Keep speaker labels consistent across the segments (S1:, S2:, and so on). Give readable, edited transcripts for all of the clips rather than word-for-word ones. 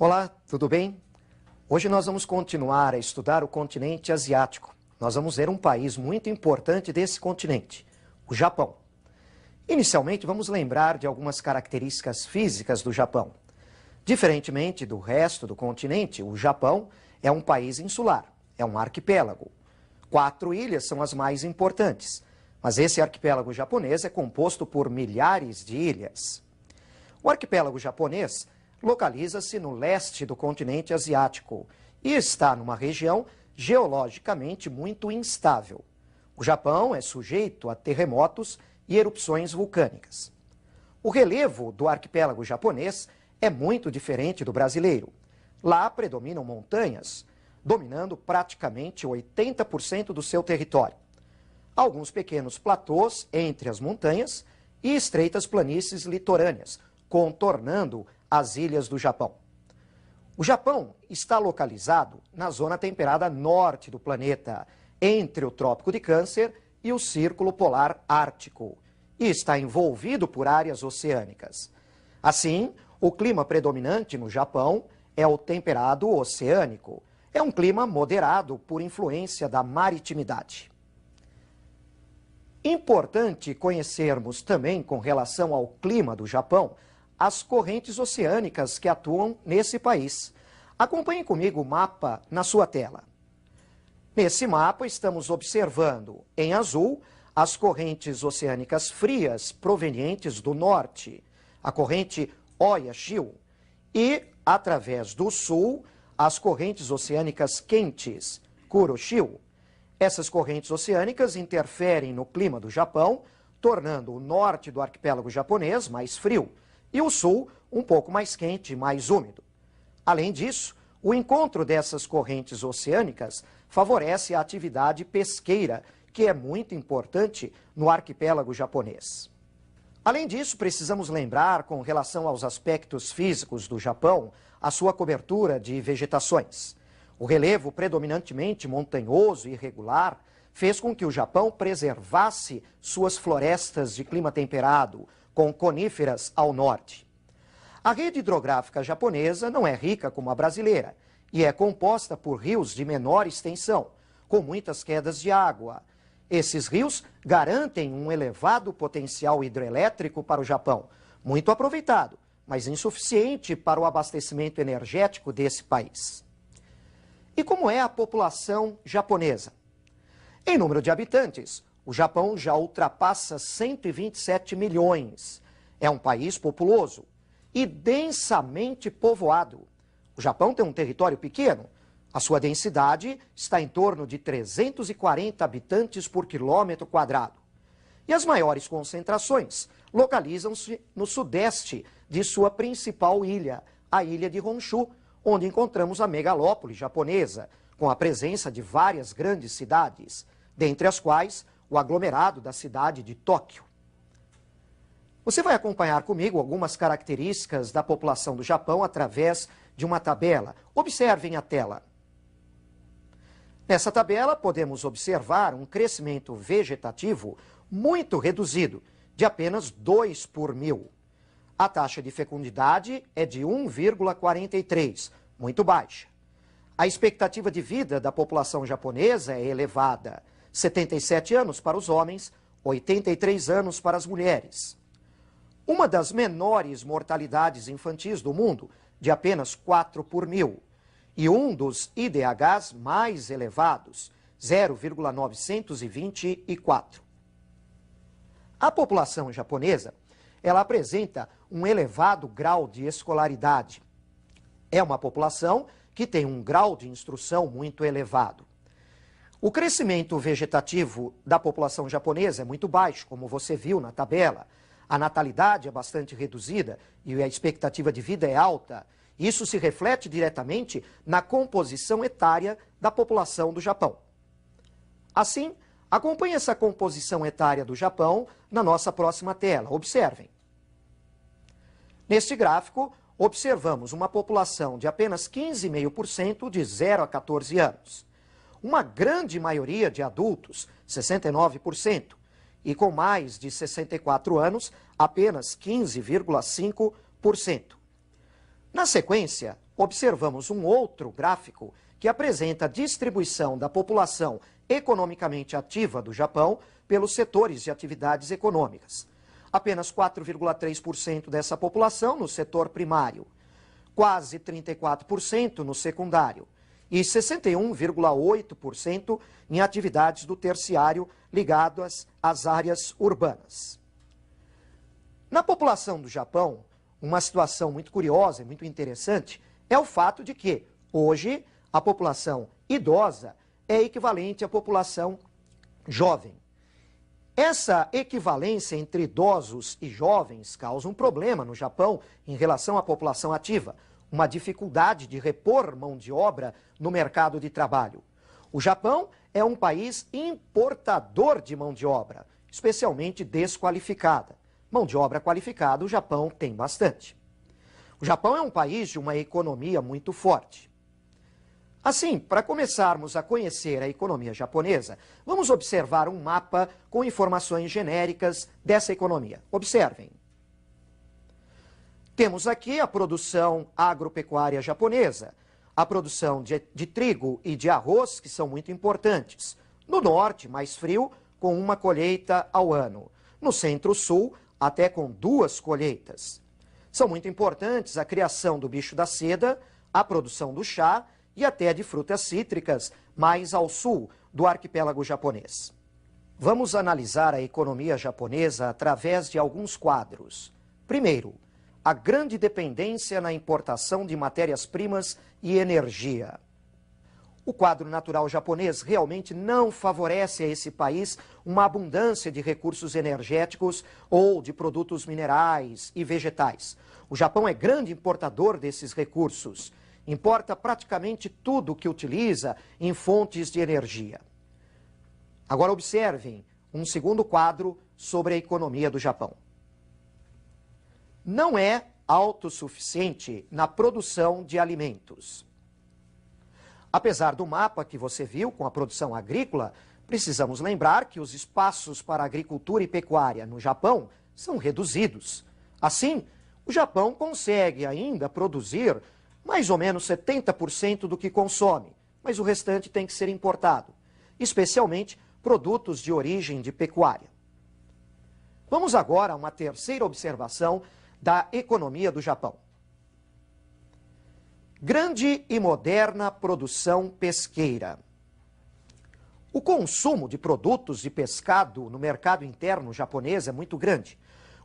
S1: Olá, tudo bem? Hoje nós vamos continuar a estudar o continente asiático. Nós vamos ver um país muito importante desse continente, o Japão. Inicialmente, vamos lembrar de algumas características físicas do Japão. Diferentemente do resto do continente, o Japão é um país insular, é um arquipélago. 4 ilhas são as mais importantes, mas esse arquipélago japonês é composto por milhares de ilhas. O arquipélago japonês localiza-se no leste do continente asiático e está numa região geologicamente muito instável. O Japão é sujeito a terremotos e erupções vulcânicas. O relevo do arquipélago japonês é muito diferente do brasileiro. Lá predominam montanhas, dominando praticamente 80% do seu território. Alguns pequenos platôs entre as montanhas e estreitas planícies litorâneas, contornando as ilhas do Japão. O Japão está localizado na zona temperada norte do planeta, entre o Trópico de Câncer e o Círculo Polar Ártico, e está envolvido por áreas oceânicas. Assim, o clima predominante no Japão é o temperado oceânico. É um clima moderado por influência da maritimidade. Importante conhecermos também, com relação ao clima do Japão, as correntes oceânicas que atuam nesse país. Acompanhe comigo o mapa na sua tela. Nesse mapa estamos observando, em azul, as correntes oceânicas frias provenientes do norte, a corrente Oya-shiu, e, através do sul, as correntes oceânicas quentes, Kuroshio. Essas correntes oceânicas interferem no clima do Japão, tornando o norte do arquipélago japonês mais frio e o sul um pouco mais quente e mais úmido. Além disso, o encontro dessas correntes oceânicas favorece a atividade pesqueira, que é muito importante no arquipélago japonês. Além disso, precisamos lembrar, com relação aos aspectos físicos do Japão, a sua cobertura de vegetações. O relevo predominantemente montanhoso e irregular fez com que o Japão preservasse suas florestas de clima temperado, com coníferas ao norte. A rede hidrográfica japonesa não é rica como a brasileira e é composta por rios de menor extensão, com muitas quedas de água. Esses rios garantem um elevado potencial hidrelétrico para o Japão, muito aproveitado, mas insuficiente para o abastecimento energético desse país. E como é a população japonesa? Em número de habitantes, o Japão já ultrapassa 127 milhões. É um país populoso e densamente povoado. O Japão tem um território pequeno. A sua densidade está em torno de 340 habitantes por quilômetro quadrado. E as maiores concentrações localizam-se no sudeste de sua principal ilha, a ilha de Honshu, onde encontramos a megalópole japonesa, com a presença de várias grandes cidades, dentre as quais o aglomerado da cidade de Tóquio. Você vai acompanhar comigo algumas características da população do Japão através de uma tabela. Observem a tela. Nessa tabela, podemos observar um crescimento vegetativo muito reduzido, de apenas 2 por mil. A taxa de fecundidade é de 1,43, muito baixa. A expectativa de vida da população japonesa é elevada, 77 anos para os homens, 83 anos para as mulheres. Uma das menores mortalidades infantis do mundo, de apenas 4 por mil. E um dos IDHs mais elevados, 0,924. A população japonesa, ela apresenta um elevado grau de escolaridade. É uma população que tem um grau de instrução muito elevado. O crescimento vegetativo da população japonesa é muito baixo, como você viu na tabela. A natalidade é bastante reduzida e a expectativa de vida é alta. Isso se reflete diretamente na composição etária da população do Japão. Assim, acompanhe essa composição etária do Japão na nossa próxima tela. Observem. Neste gráfico, observamos uma população de apenas 15,5% de 0 a 14 anos. Uma grande maioria de adultos, 69%, e com mais de 64 anos, apenas 15,5%. Na sequência, observamos um outro gráfico que apresenta a distribuição da população economicamente ativa do Japão pelos setores de atividades econômicas. Apenas 4,3% dessa população no setor primário, quase 34% no secundário e 61,8% em atividades do terciário ligadas às áreas urbanas. Na população do Japão, uma situação muito curiosa e muito interessante é o fato de que, hoje, a população idosa é equivalente à população jovem. Essa equivalência entre idosos e jovens causa um problema no Japão em relação à população ativa, uma dificuldade de repor mão de obra no mercado de trabalho. O Japão é um país importador de mão de obra, especialmente desqualificada. Mão de obra qualificada o Japão tem bastante. O Japão é um país de uma economia muito forte. Assim, para começarmos a conhecer a economia japonesa, vamos observar um mapa com informações genéricas dessa economia. Observem. Temos aqui a produção agropecuária japonesa, a produção de trigo e de arroz, que são muito importantes. No norte, mais frio, com uma colheita ao ano. No centro-sul, até com 2 colheitas. São muito importantes a criação do bicho da seda, a produção do chá e até de frutas cítricas, mais ao sul do arquipélago japonês. Vamos analisar a economia japonesa através de alguns quadros. Primeiro, a grande dependência na importação de matérias-primas e energia. O quadro natural japonês realmente não favorece a esse país uma abundância de recursos energéticos ou de produtos minerais e vegetais. O Japão é grande importador desses recursos. Importa praticamente tudo que utiliza em fontes de energia. Agora observem um segundo quadro sobre a economia do Japão. Não é autossuficiente na produção de alimentos. Apesar do mapa que você viu com a produção agrícola, precisamos lembrar que os espaços para agricultura e pecuária no Japão são reduzidos. Assim, o Japão consegue ainda produzir mais ou menos 70% do que consome, mas o restante tem que ser importado, especialmente produtos de origem de pecuária. Vamos agora a uma terceira observação da economia do Japão. Grande e moderna produção pesqueira. O consumo de produtos de pescado no mercado interno japonês é muito grande.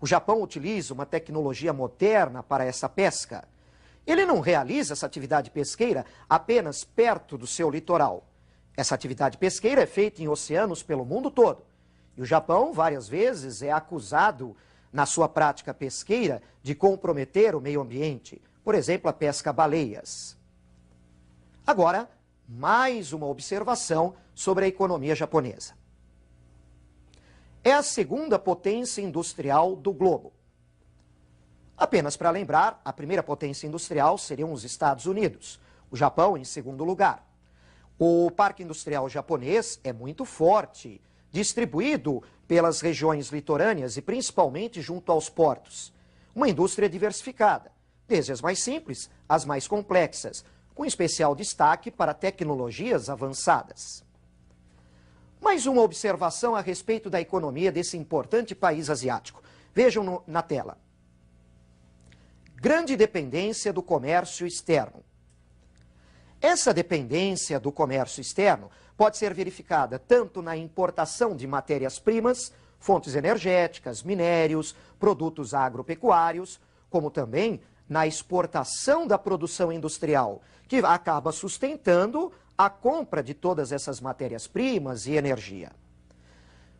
S1: O Japão utiliza uma tecnologia moderna para essa pesca. Ele não realiza essa atividade pesqueira apenas perto do seu litoral. Essa atividade pesqueira é feita em oceanos pelo mundo todo. E o Japão, várias vezes, é acusado, na sua prática pesqueira, de comprometer o meio ambiente. Por exemplo, a pesca a baleias. Agora, mais uma observação sobre a economia japonesa. É a segunda potência industrial do globo. Apenas para lembrar, a primeira potência industrial seriam os Estados Unidos, o Japão em segundo lugar. O parque industrial japonês é muito forte, distribuído pelas regiões litorâneas e principalmente junto aos portos. Uma indústria diversificada, desde as mais simples às mais complexas, com especial destaque para tecnologias avançadas. Mais uma observação a respeito da economia desse importante país asiático. Vejam na tela. Grande dependência do comércio externo. Essa dependência do comércio externo pode ser verificada tanto na importação de matérias-primas, fontes energéticas, minérios, produtos agropecuários, como também na exportação da produção industrial, que acaba sustentando a compra de todas essas matérias-primas e energia.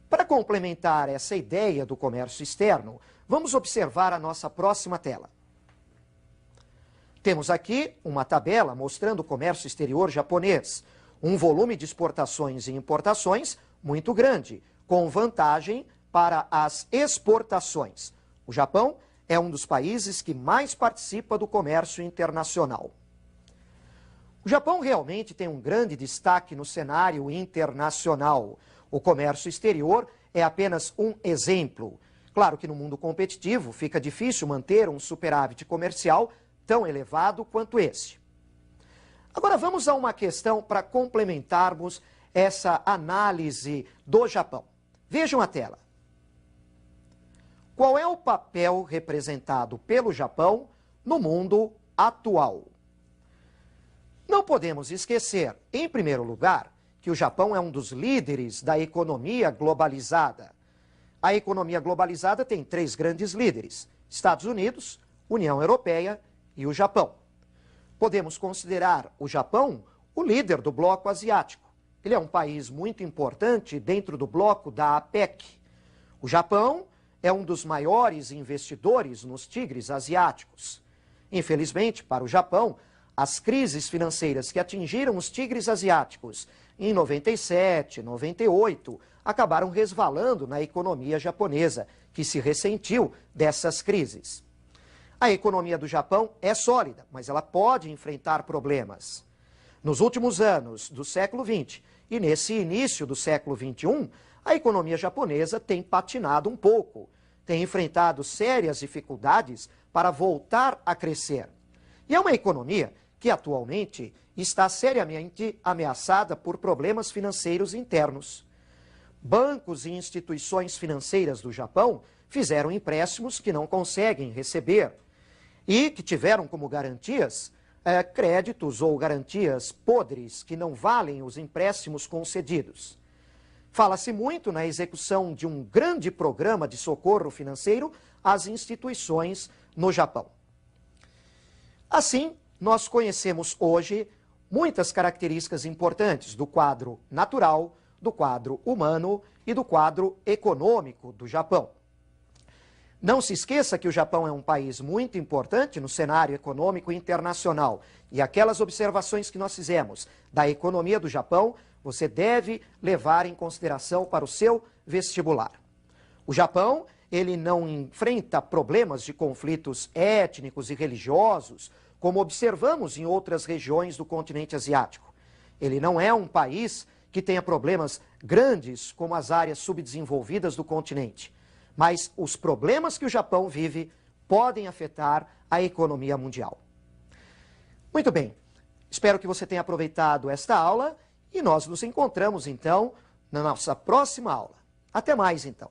S1: Para complementar essa ideia do comércio externo, vamos observar a nossa próxima tela. Temos aqui uma tabela mostrando o comércio exterior japonês, um volume de exportações e importações muito grande, com vantagem para as exportações. O Japão é um dos países que mais participa do comércio internacional. O Japão realmente tem um grande destaque no cenário internacional. O comércio exterior é apenas um exemplo. Claro que no mundo competitivo fica difícil manter um superávit comercial tão elevado quanto esse. Agora vamos a uma questão para complementarmos essa análise do Japão. Vejam a tela. Qual é o papel representado pelo Japão no mundo atual? Não podemos esquecer, em primeiro lugar, que o Japão é um dos líderes da economia globalizada. A economia globalizada tem 3 grandes líderes: Estados Unidos, União Europeia e o Japão. Podemos considerar o Japão o líder do bloco asiático. Ele é um país muito importante dentro do bloco da APEC. O Japão é um dos maiores investidores nos tigres asiáticos. Infelizmente, para o Japão, as crises financeiras que atingiram os tigres asiáticos em 97, 98, acabaram resvalando na economia japonesa, que se ressentiu dessas crises. A economia do Japão é sólida, mas ela pode enfrentar problemas. Nos últimos anos do século XX e nesse início do século XXI, a economia japonesa tem patinado um pouco, tem enfrentado sérias dificuldades para voltar a crescer. E é uma economia que atualmente está seriamente ameaçada por problemas financeiros internos. Bancos e instituições financeiras do Japão fizeram empréstimos que não conseguem receber e que tiveram como garantias créditos ou garantias podres que não valem os empréstimos concedidos. Fala-se muito na execução de um grande programa de socorro financeiro às instituições no Japão. Assim, nós conhecemos hoje muitas características importantes do quadro natural, do quadro humano e do quadro econômico do Japão. Não se esqueça que o Japão é um país muito importante no cenário econômico internacional. E aquelas observações que nós fizemos da economia do Japão, você deve levar em consideração para o seu vestibular. O Japão, ele não enfrenta problemas de conflitos étnicos e religiosos, como observamos em outras regiões do continente asiático. Ele não é um país que tenha problemas grandes como as áreas subdesenvolvidas do continente. Mas os problemas que o Japão vive podem afetar a economia mundial. Muito bem, espero que você tenha aproveitado esta aula e nós nos encontramos então na nossa próxima aula. Até mais então.